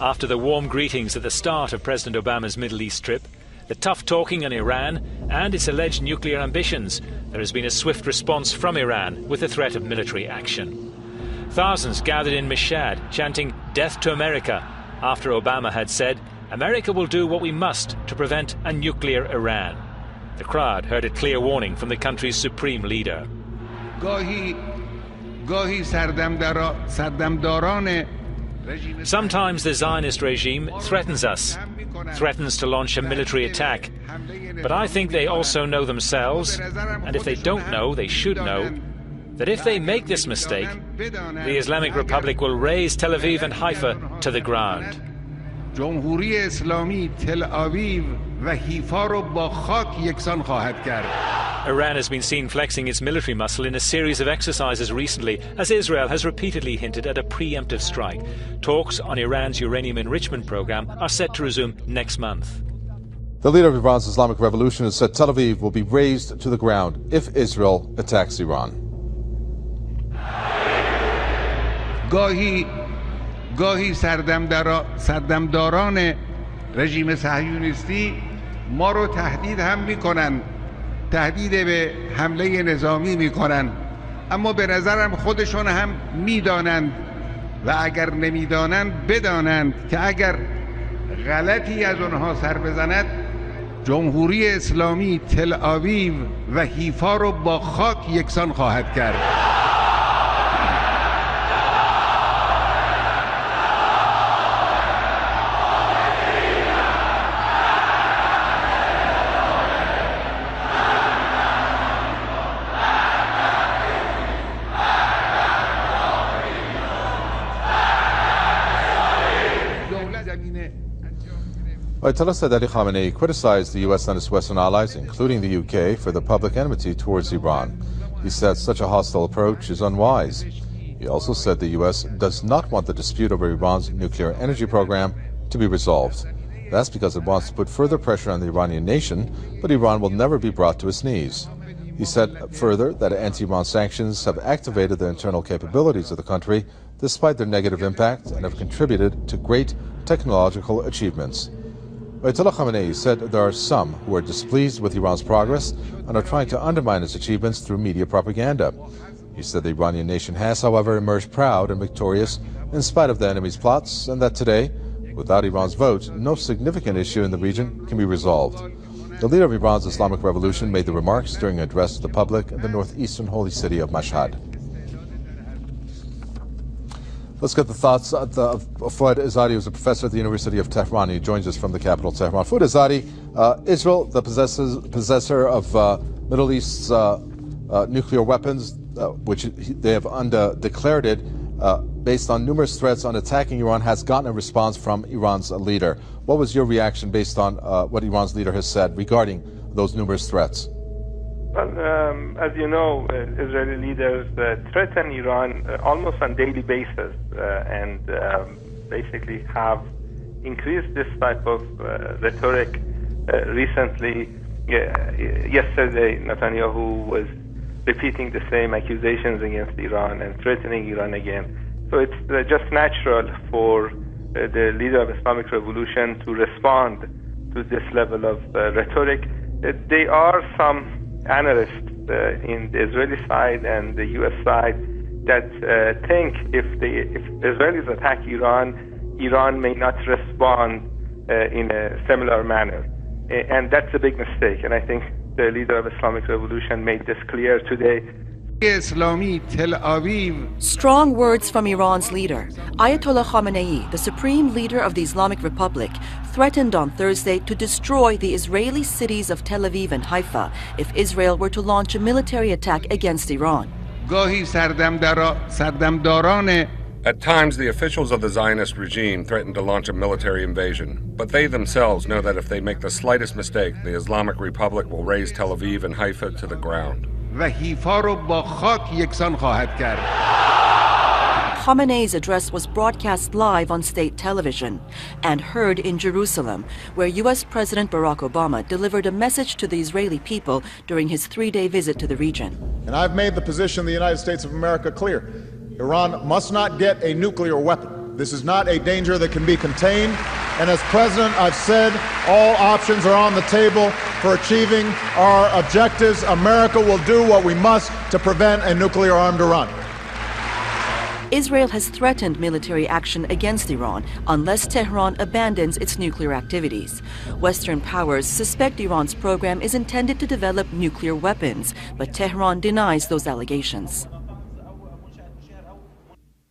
After the warm greetings at the start of President Obama's Middle East trip, the tough talking on Iran and its alleged nuclear ambitions, there has been a swift response from Iran with the threat of military action. Thousands gathered in Mashhad chanting "Death to America" after Obama had said, "America will do what we must to prevent a nuclear Iran." The crowd heard a clear warning from the country's supreme leader. Sometimes the Zionist regime threatens us, threatens to launch a military attack. But I think they also know themselves, and if they don't know, they should know, that if they make this mistake, the Islamic Republic will raze Tel Aviv and Haifa to the ground. جمهوری اسلامی تل آویو و حیفا رو با خاک یکسان خواهد کرد. Iran has been seen flexing its military muscle in a series of exercises recently, as Israel has repeatedly hinted at a preemptive strike. Talks on Iran's uranium enrichment program are set to resume next month. The leader of Iran's Islamic Revolution has said Tel Aviv will be razed to the ground if Israel attacks Iran. گاهی سردمداران رژیم صهیونیستی ما رو تهدید هم میکنن، تهدید به حمله نظامی میکنن، اما به نظرم خودشون هم میدانند و اگر نمیدانند بدانند که اگر غلطی از اونها سر بزند جمهوری اسلامی تل آویو و حیفا رو با خاک یکسان خواهد کرد. Ayatollah Said Ali Khamenei criticized the U.S. and its Western allies, including the UK, for the public enmity towards Iran. He said such a hostile approach is unwise. He also said the U.S. does not want the dispute over Iran's nuclear energy program to be resolved. That's because it wants to put further pressure on the Iranian nation, but Iran will never be brought to its knees. He said further that anti-Iran sanctions have activated the internal capabilities of the country despite their negative impact and have contributed to great technological achievements. Ayatollah Khamenei said there are some who are displeased with Iran's progress and are trying to undermine its achievements through media propaganda. He said the Iranian nation has, however, emerged proud and victorious in spite of the enemy's plots, and that today, without Iran's vote, no significant issue in the region can be resolved. The leader of Iran's Islamic Revolution made the remarks during an address to the public in the northeastern holy city of Mashhad. Let's get the thoughts of Fouad Azadi, who's a professor at the University of Tehran. He joins us from the capital, Tehran. Fouad Azadi, Israel, the possessor of Middle East's nuclear weapons, which they have declared it, based on numerous threats on attacking Iran, has gotten a response from Iran's leader. What was your reaction based on what Iran's leader has said regarding those numerous threats? Well, as you know, Israeli leaders threaten Iran almost on a daily basis and basically have increased this type of rhetoric recently. Yesterday, Netanyahu was repeating the same accusations against Iran and threatening Iran again. So it's just natural for the leader of Islamic Revolution to respond to this level of rhetoric. There are some analysts in the Israeli side and the U.S. side that think if Israelis attack Iran, Iran may not respond in a similar manner. And that's a big mistake. And I think the leader of Islamic Revolution made this clear today. Strong words from Iran's leader. Ayatollah Khamenei, the supreme leader of the Islamic Republic, threatened on Thursday to destroy the Israeli cities of Tel Aviv and Haifa if Israel were to launch a military attack against Iran. At times, the officials of the Zionist regime threaten to launch a military invasion, but they themselves know that if they make the slightest mistake, the Islamic Republic will raze Tel Aviv and Haifa to the ground. Khamenei's address was broadcast live on state television and heard in Jerusalem, where U.S. President Barack Obama delivered a message to the Israeli people during his 3-day visit to the region. And I've made the position of the United States of America clear. Iran must not get a nuclear weapon. This is not a danger that can be contained. And as president, I've said all options are on the table for achieving our objectives. America will do what we must to prevent a nuclear-armed Iran. Israel has threatened military action against Iran unless Tehran abandons its nuclear activities. Western powers suspect Iran's program is intended to develop nuclear weapons, but Tehran denies those allegations.